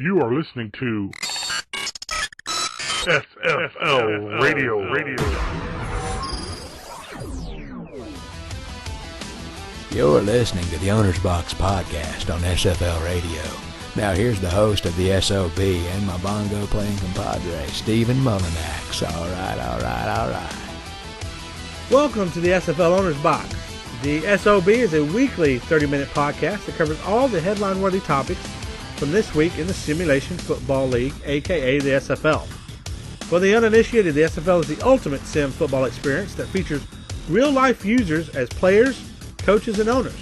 You are listening to SFL Radio. You're listening to the Owner's Box Podcast on SFL Radio. Now here's the host of the S.O.B. and my bongo-playing compadre, Stephen Mullinax. All right. Welcome to the SFL Owner's Box. The S.O.B. is a weekly 30-minute podcast that covers all the headline-worthy topics from this week in the Simulation Football League, a.k.a. the SFL. For the uninitiated, the SFL is the ultimate sim football experience that features real-life users as players, coaches, and owners.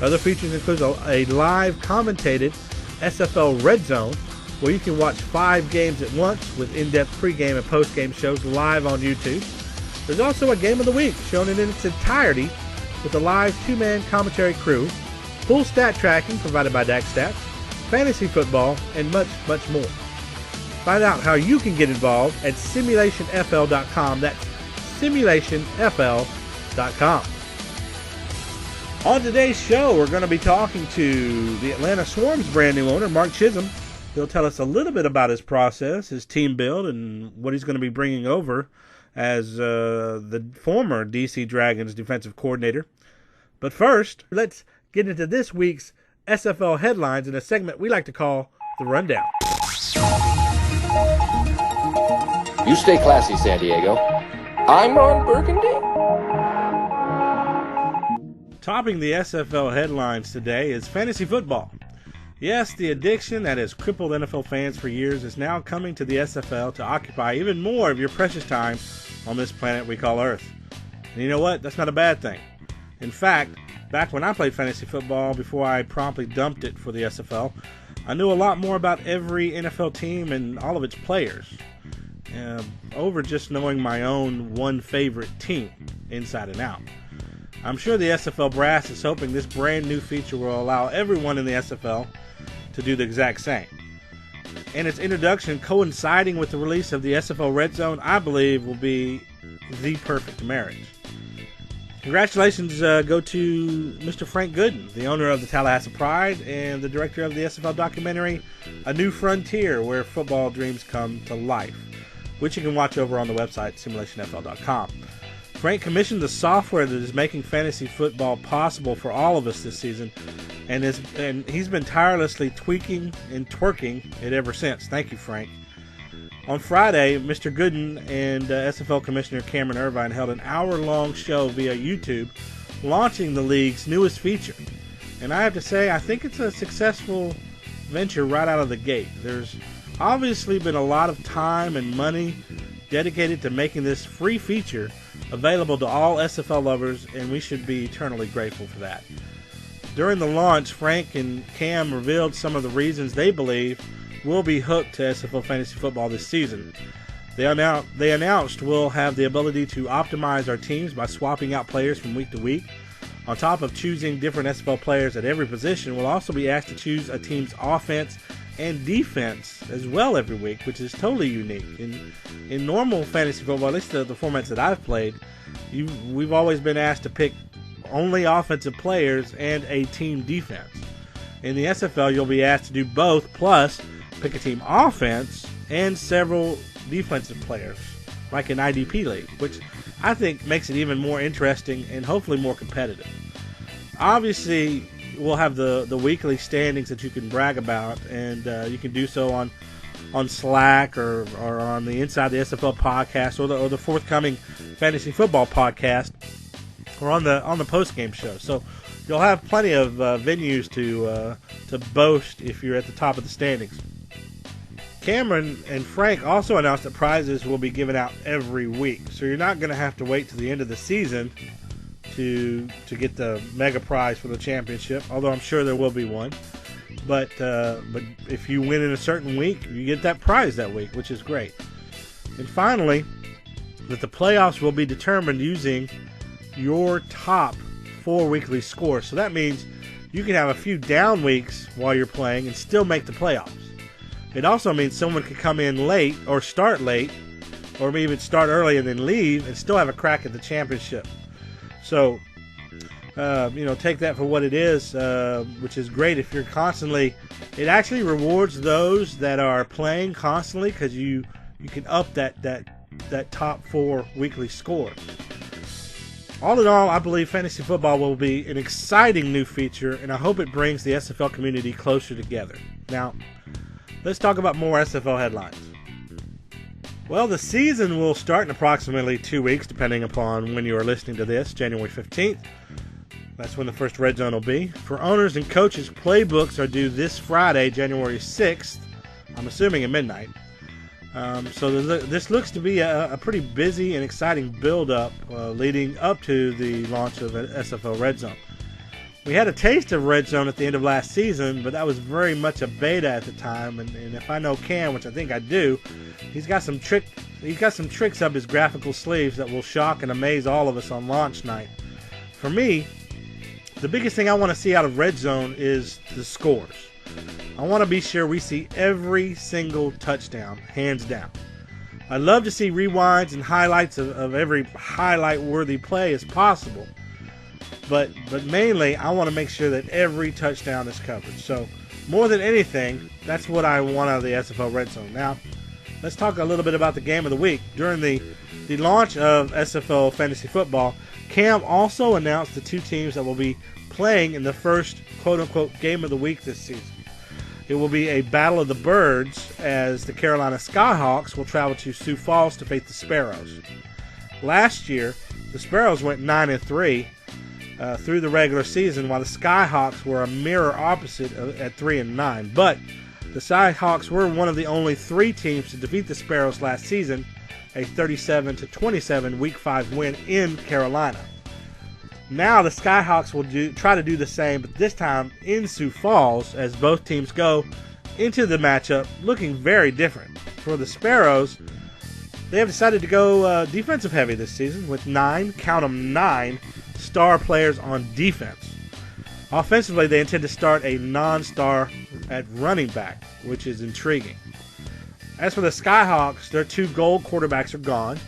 Other features include a live commentated SFL Red Zone, where you can watch 5 games at once with in-depth pregame and postgame shows live on YouTube. There's also a Game of the Week shown in its entirety with a live 2-man commentary crew, full stat tracking provided by DAC Stats, fantasy football, and much, much more. Find out how you can get involved at simulationfl.com. That's simulationfl.com. On today's show, we're going to be talking to the Atlanta Swarm's brand new owner, Mark Chisholm. He'll tell us a little bit about his process, his team build, and what he's going to be bringing over as the former DC Dragons defensive coordinator. But first, let's get into this week's SFL headlines in a segment we like to call The Rundown. You stay classy, San Diego. I'm Ron Burgundy. Topping the SFL headlines today is fantasy football. Yes, the addiction that has crippled NFL fans for years is now coming to the SFL to occupy even more of your precious time on this planet we call Earth. And you know what? That's not a bad thing. In fact, back when I played fantasy football, before I promptly dumped it for the SFL, I knew a lot more about every NFL team and all of its players, over just knowing my own one favorite team, inside and out. I'm sure the SFL brass is hoping this brand new feature will allow everyone in the SFL to do the exact same. And its introduction coinciding with the release of the SFL Red Zone, I believe, will be the perfect marriage. Congratulations go to Mr. Frank Gooden, the owner of the Tallahassee Pride and the director of the SFL documentary, A New Frontier, where football dreams come to life, which you can watch over on the website, simulationfl.com. Frank commissioned the software that is making fantasy football possible for all of us this season, and he's been tirelessly tweaking and twerking it ever since. Thank you, Frank. On Friday, Mr. Gooden and SFL Commissioner Cameron Irvine held an hour-long show via YouTube, launching the league's newest feature. And I have to say, I think it's a successful venture right out of the gate. There's obviously been a lot of time and money dedicated to making this free feature available to all SFL lovers, and we should be eternally grateful for that. During the launch, Frank and Cam revealed some of the reasons they believe we'll be hooked to SFL Fantasy Football this season. They announced we'll have the ability to optimize our teams by swapping out players from week to week. On top of choosing different SFL players at every position, we'll also be asked to choose a team's offense and defense as well every week, which is totally unique. In normal fantasy football, at least the formats that I've played, we've always been asked to pick only offensive players and a team defense. In the SFL, you'll be asked to do both, plus pick a team offense and several defensive players, like an IDP league, which I think makes it even more interesting and hopefully more competitive. Obviously, we'll have the weekly standings that you can brag about, and you can do so on Slack or on the Inside the SFL podcast or the forthcoming fantasy football podcast or on the post-game show. So you'll have plenty of venues to boast if you're at the top of the standings. Cameron and Frank also announced that prizes will be given out every week, so you're not going to have to wait to the end of the season to get the mega prize for the championship, although I'm sure there will be one. But if you win in a certain week, you get that prize that week, which is great. And finally, that the playoffs will be determined using your top 4 weekly scores. So that means you can have a few down weeks while you're playing and still make the playoffs. It also means someone could come in late or start late, or maybe even start early and then leave and still have a crack at the championship. So take that for what it is, which is great if you're constantly. It actually rewards those that are playing constantly because you can up that top 4 weekly score. All in all, I believe fantasy football will be an exciting new feature, and I hope it brings the SFL community closer together. Now, let's talk about more SFL headlines. Well, the season will start in approximately 2 weeks, depending upon when you are listening to this, January 15th. That's when the first Red Zone will be. For owners and coaches, playbooks are due this Friday, January 6th, I'm assuming at midnight. So this looks to be a pretty busy and exciting build-up leading up to the launch of SFL Red Zone. We had a taste of Red Zone at the end of last season, but that was very much a beta at the time. And if I know Cam, which I think I do, he's got some tricks up his graphical sleeves that will shock and amaze all of us on launch night. For me, the biggest thing I want to see out of Red Zone is the scores. I want to be sure we see every single touchdown, hands down. I'd love to see rewinds and highlights of every highlight-worthy play as possible. But mainly, I want to make sure that every touchdown is covered. So, more than anything, that's what I want out of the SFL Red Zone. Now, let's talk a little bit about the game of the week. During the launch of SFL Fantasy Football, Cam also announced the 2 teams that will be playing in the first quote-unquote game of the week this season. It will be a battle of the birds as the Carolina Skyhawks will travel to Sioux Falls to face the Sparrows. Last year, the Sparrows went 9-3 through the regular season, while the Skyhawks were a mirror opposite at 3-9. But the Skyhawks were one of the only 3 teams to defeat the Sparrows last season, a 37-27 Week 5 win in Carolina. Now the Skyhawks will try to do the same, but this time in Sioux Falls, as both teams go into the matchup looking very different. For the Sparrows, they have decided to go defensive heavy this season with 9 star players on defense. Offensively, they intend to start a non-star at running back, which is intriguing. As for the Skyhawks, their 2 gold quarterbacks are gone.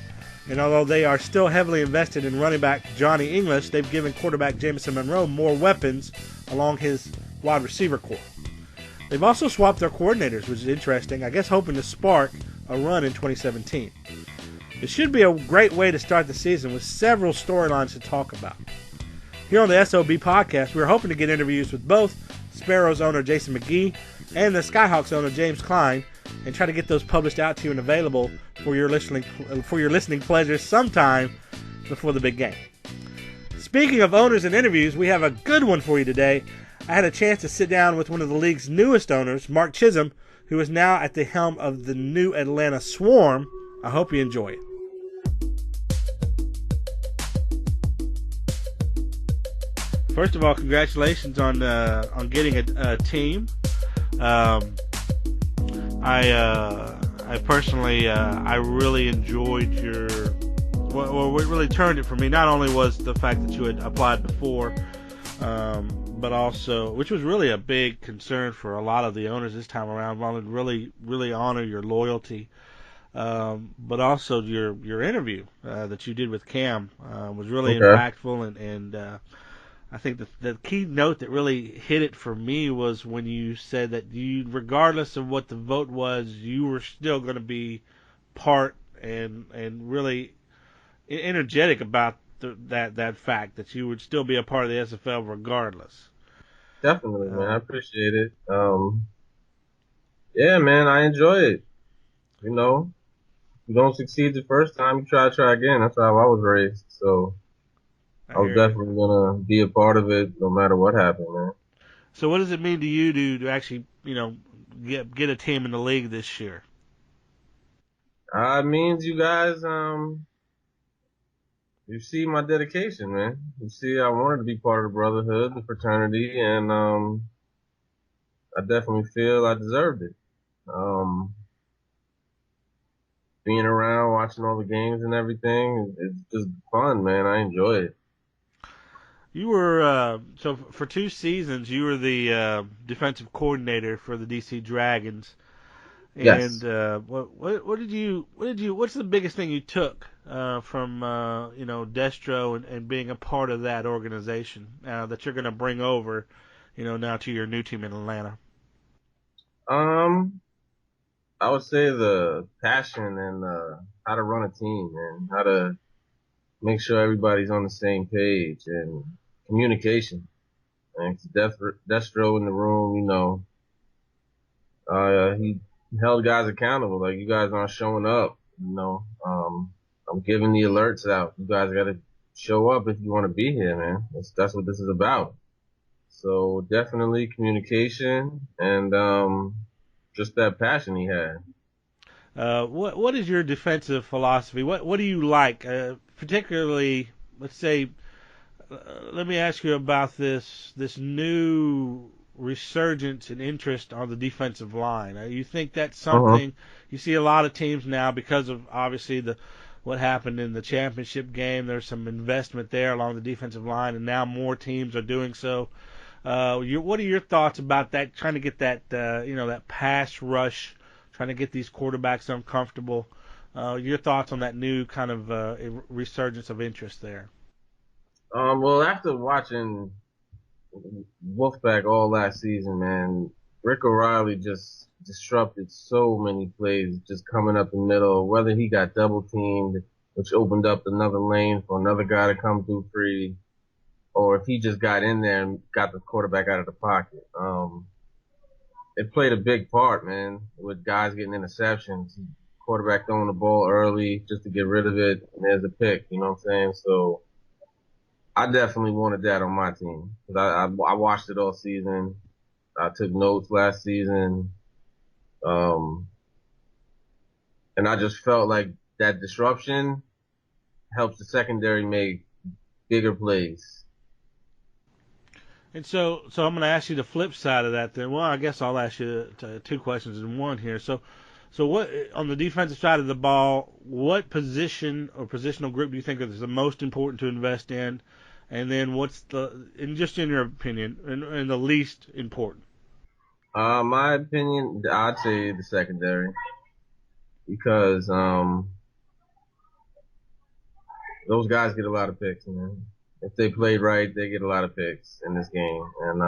And although they are still heavily invested in running back Johnny English, they've given quarterback Jamison Monroe more weapons along his wide receiver core. They've also swapped their coordinators, which is interesting, I guess hoping to spark a run in 2017. It should be a great way to start the season with several storylines to talk about. Here on the S.O.B. podcast, we're hoping to get interviews with both Sparrows owner Jason McGee and the Skyhawks owner James Klein, and try to get those published out to you and available for your listening pleasure sometime before the big game. Speaking of owners and interviews, we have a good one for you today. I had a chance to sit down with one of the league's newest owners, Mark Chisholm, who is now at the helm of the new Atlanta Swarm. I hope you enjoy it. First of all, congratulations on getting a team. I personally, I really enjoyed what really turned it for me. Not only was the fact that you had applied before, but also, which was really a big concern for a lot of the owners this time around, wanted to really honor your loyalty, but also your interview that you did with Cam was really impactful, and I think the key note that really hit it for me was when you said that you, regardless of what the vote was, you were still going to be part and really energetic about that fact that you would still be a part of the SFL regardless. Definitely, man. I appreciate it. Yeah, man, I enjoy it. You know, if you don't succeed the first time, you try again. That's how I was raised, so I was definitely going to be a part of it no matter what happened, man. So what does it mean to you to actually, get a team in the league this year? It means you guys, you see my dedication, man. You see I wanted to be part of the brotherhood, the fraternity, and I definitely feel I deserved it. Being around, watching all the games and everything, it's just fun, man. I enjoy it. You were, so for 2 seasons, you were the defensive coordinator for the DC Dragons. Yes. And what's the biggest thing you took from Destro and being a part of that organization that you're going to bring over, now to your new team in Atlanta? Um, I would say the passion and how to run a team and how to make sure everybody's on the same page and communication. And Destro in the room, he held guys accountable. Like, you guys aren't showing up, I'm giving the alerts out. You guys got to show up if you want to be here, man. That's what this is about. So definitely communication and just that passion he had. What is your defensive philosophy? What do you like, particularly? Let's say, let me ask you about this new resurgence and interest on the defensive line. You think that's something you see a lot of teams now because of obviously what happened in the championship game? There's some investment there along the defensive line, and now more teams are doing so. What are your thoughts about that? Trying to get that that pass rush, trying to get these quarterbacks uncomfortable. Your thoughts on that new kind of resurgence of interest there? Well, after watching Wolfpack all last season, man, Rick OReilly just disrupted so many plays, just coming up the middle, whether he got double teamed, which opened up another lane for another guy to come through free, or if he just got in there and got the quarterback out of the pocket. It played a big part, man, with guys getting interceptions, quarterback throwing the ball early just to get rid of it, and there's a pick, you know what I'm saying? So I definitely wanted that on my team. 'Cause I watched it all season. I took notes last season. And I just felt like that disruption helps the secondary make bigger plays. And so I'm going to ask you the flip side of that then. Well, I guess I'll ask you two questions in one here. So what, on the defensive side of the ball, what position or positional group do you think is the most important to invest in? And then just in your opinion, and the least important? My opinion, I'd say the secondary. Because, those guys get a lot of picks, man. If they played right, they get a lot of picks in this game. And,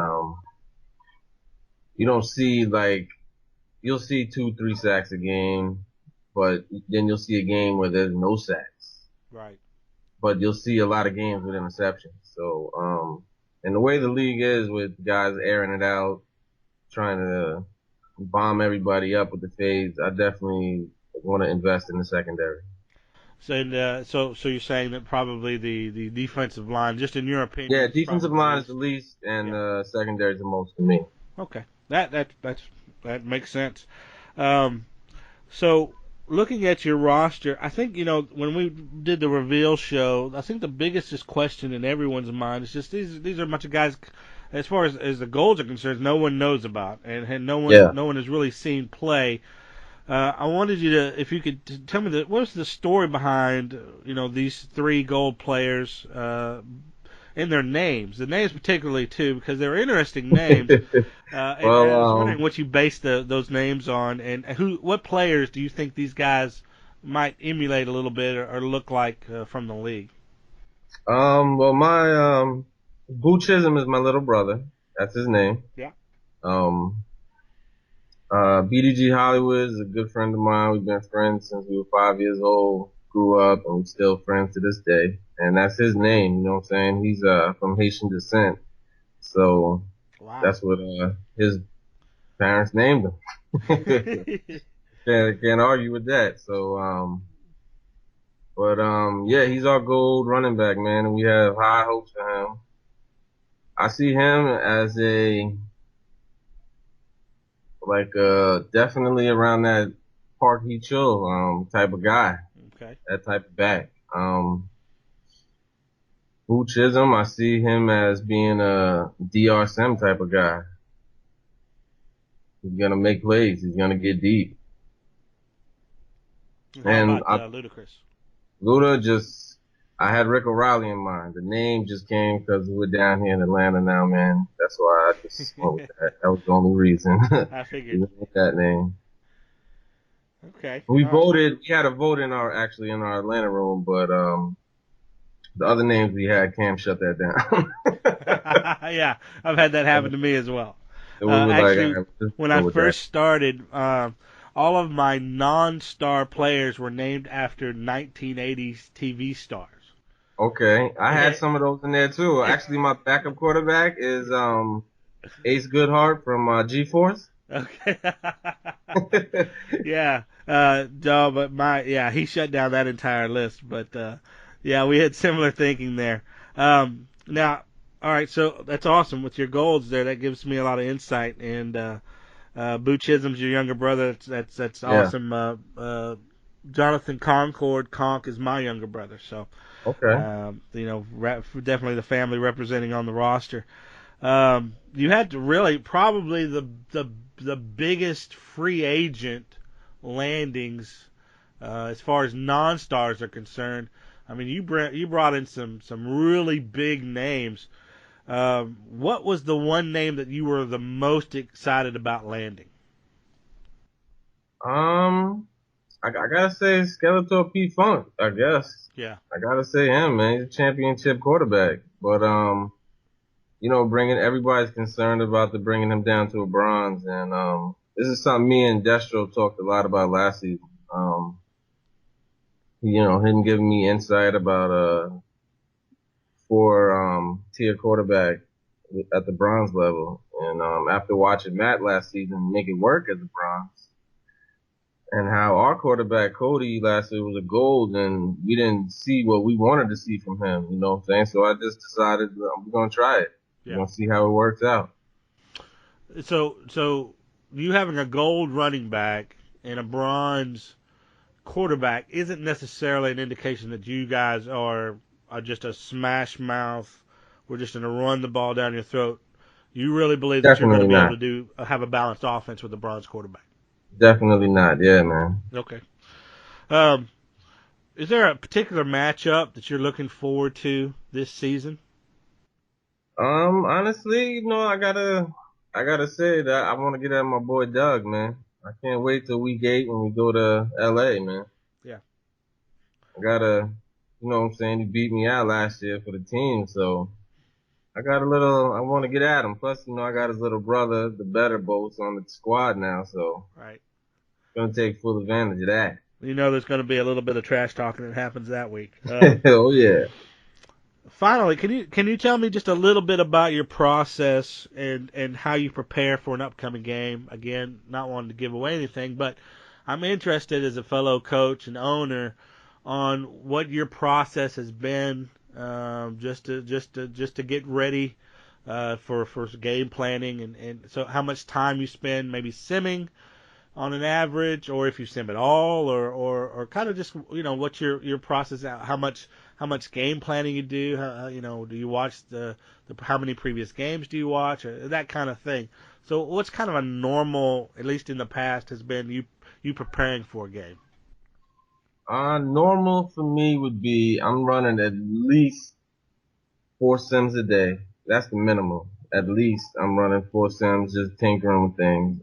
you don't see you'll see 2-3 sacks a game, but then you'll see a game where there's no sacks. Right. But you'll see a lot of games with interceptions. So, and the way the league is with guys airing it out, trying to bomb everybody up with the fades, I definitely want to invest in the secondary. So you're saying that probably the defensive line, just in your opinion? Yeah, defensive line is the least, and secondary is the most to me. Okay, that makes sense. So looking at your roster, I think when we did the reveal show, I think the biggest question in everyone's mind is just these are a bunch of guys. As far as the goals are concerned, no one knows about, and no one has really seen play. I wanted you to, if you could tell me what's the story behind these three gold players and their names. The names particularly too, because they're interesting names. And I was wondering what you based those names on, and what players do you think these guys might emulate a little bit or look like from the league? Well, my Boo Chisholm is my little brother. That's his name. Yeah. BDG Hollywood is a good friend of mine. We've been friends since we were 5 years old, grew up, and we're still friends to this day. And that's his name, you know what I'm saying? He's from Haitian descent. So That's what his parents named him. Can't argue with that. So, yeah, he's our gold running back, man, and we have high hopes for him. I see him as definitely around that Park He Chill type of guy. Okay. That type of back. Boo Chisholm, I see him as being a DR Sim type of guy. He's gonna make plays. He's gonna get deep. How about Ludacris? Luda I had Rick OReilly in mind. The name just came because we're down here in Atlanta now, man. That's why I just went with that. That was the only reason. I figured. That name. Okay. We All right. voted. We had a vote in our Atlanta room, but the other names we had, Cam shut that down. Yeah, I've had that happen to me as well. And we were like, all Actually, right, let's when go I with that. first started, all of my non-star players were named after 1980s TV stars. Okay, I had some of those in there too. Actually, my backup quarterback is Ace Goodhart from G-Force. Okay. Yeah. No, but he shut down that entire list. But yeah, we had similar thinking there. Now, all right, so that's awesome with your goals there. That gives me a lot of insight. And Boo Chisholm's your younger brother. That's Yeah. awesome. Jonathan Conk is my younger brother. So, Okay. definitely the family representing on the roster. You had to really probably the biggest free agent landings as far as non-stars are concerned. I mean, you brought in some really big names. What was the one name that you were the most excited about landing? I gotta say Skeletor P Funk. I guess Yeah. I gotta say him, man. He's a championship quarterback, but bringing everybody's concerned about bringing him down to a bronze, and this is something me and Destro talked a lot about last season. Him giving me insight about tier quarterback at the bronze level, and after watching Matt last season make it work at the bronze, and how our quarterback Cody last year was a gold, and we didn't see what we wanted to see from him. You know what I'm saying? So I just decided we're gonna try it. Yeah. We're gonna see how it works out. So you having a gold running back and a bronze quarterback isn't necessarily an indication that you guys are just a smash mouth. We're just going to run the ball down your throat. You really believe that you're going to Definitely be not. able to have a balanced offense with a bronze quarterback. Definitely not. Yeah, man. Okay. Is there a particular matchup that you're looking forward to this season? Honestly, I gotta say that I want to get at my boy Doug, man. I can't wait till week 8 when we go to LA, man. Yeah. You know what I'm saying? He beat me out last year for the team, so I want to get at him. Plus, I got his little brother, the better boats on the squad now, so Right. gonna take full advantage of that. You know there's going to be a little bit of trash talking that happens that week. Oh yeah. Finally, can you tell me just a little bit about your process and how you prepare for an upcoming game? Again, not wanting to give away anything, but I'm interested as a fellow coach and owner on what your process has been, just to get ready for game planning, and so how much time you spend maybe simming on an average, or if you sim at all, or kind of just what's your process out, how much game planning you do, do you watch the how many previous games do you watch, or that kind of thing. So what's kind of a normal, at least in the past, has been you preparing for a game? Normal for me would be I'm running at least 4 sims a day. That's the minimum. At least I'm running 4 sims, just tinkering with things.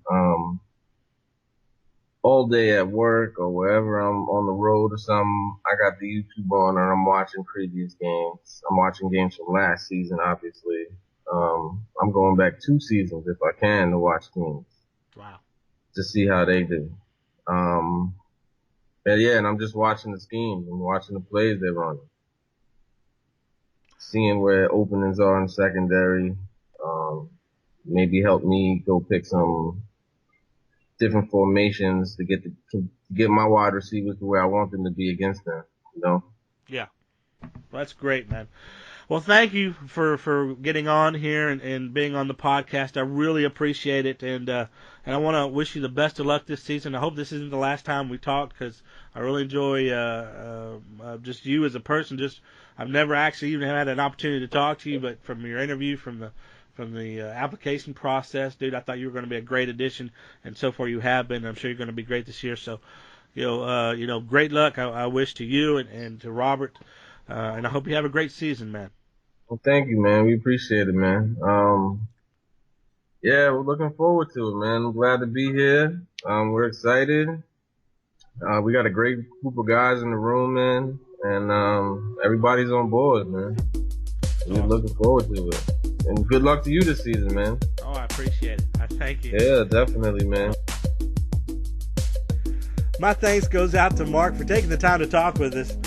All day at work or wherever I'm on the road or something, I got the YouTube on and I'm watching previous games. I'm watching games from last season, obviously. I'm going back 2 seasons if I can to watch games. Wow. To see how they do. And I'm just watching the schemes and watching the plays they're running. Seeing where openings are in secondary. Maybe help me go pick some different formations to get my wide receivers to where I want them to be against them, Yeah. Well, that's great, man. Well, thank you for getting on here and being on the podcast. I really appreciate it, and I want to wish you the best of luck this season. I hope this isn't the last time we talk, because I really enjoy just you as a person. I've never actually even had an opportunity to talk to you, but from your interview, from the application process, dude, I thought you were going to be a great addition, and so far you have been. I'm sure you're going to be great this year. So, great luck. I wish to you and to Robert, and I hope you have a great season, man. Well, thank you, man. We appreciate it, man. Yeah, we're looking forward to it, man. I'm glad to be here. We're excited. We got a great group of guys in the room, man, and everybody's on board, man. We're looking forward to it. And good luck to you this season, man. Oh, I appreciate it. I thank you. Yeah, definitely, man. My thanks goes out to Mark for taking the time to talk with us.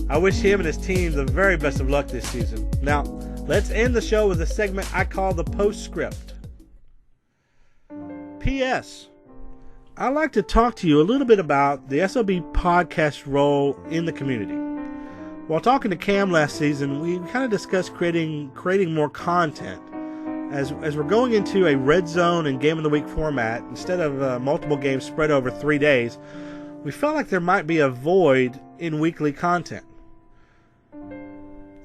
I wish him and his team the very best of luck this season. Now, let's end the show with a segment I call the Postscript. P.S. I'd like to talk to you a little bit about the S.O.B. podcast role in the community. While talking to Cam last season, we kind of discussed creating more content. As we're going into a red zone and game of the week format, instead of multiple games spread over 3 days, we felt like there might be a void in weekly content.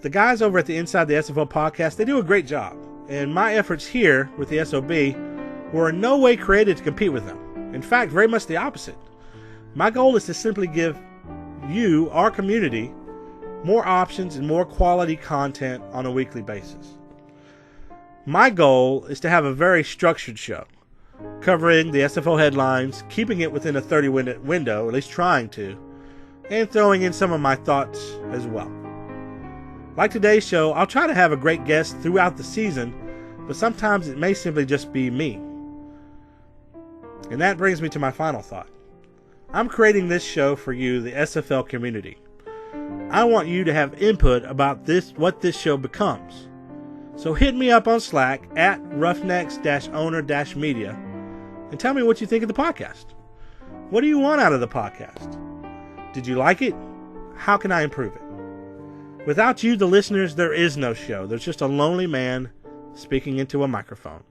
The guys over at the Inside the SFL Podcast, they do a great job. And my efforts here with the S.O.B. were in no way created to compete with them. In fact, very much the opposite. My goal is to simply give you, our community, more options and more quality content on a weekly basis. My goal is to have a very structured show, covering the SFL headlines, keeping it within a 30-minute window, at least trying to, and throwing in some of my thoughts as well. Like today's show, I'll try to have a great guest throughout the season, but sometimes it may simply just be me. And that brings me to my final thought. I'm creating this show for you, the SFL community. I want you to have input about what this show becomes. So hit me up on Slack at Ruffnecks-owner-media and tell me what you think of the podcast. What do you want out of the podcast? Did you like it? How can I improve it? Without you, the listeners, there is no show. There's just a lonely man speaking into a microphone.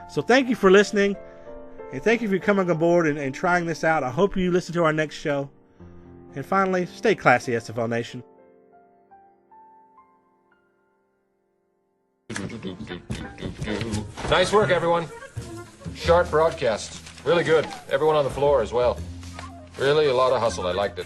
So thank you for listening, and thank you for coming aboard and trying this out. I hope you listen to our next show. And finally, stay classy, SFL Nation. Nice work, everyone. Sharp broadcast. Really good. Everyone on the floor as well. Really a lot of hustle. I liked it.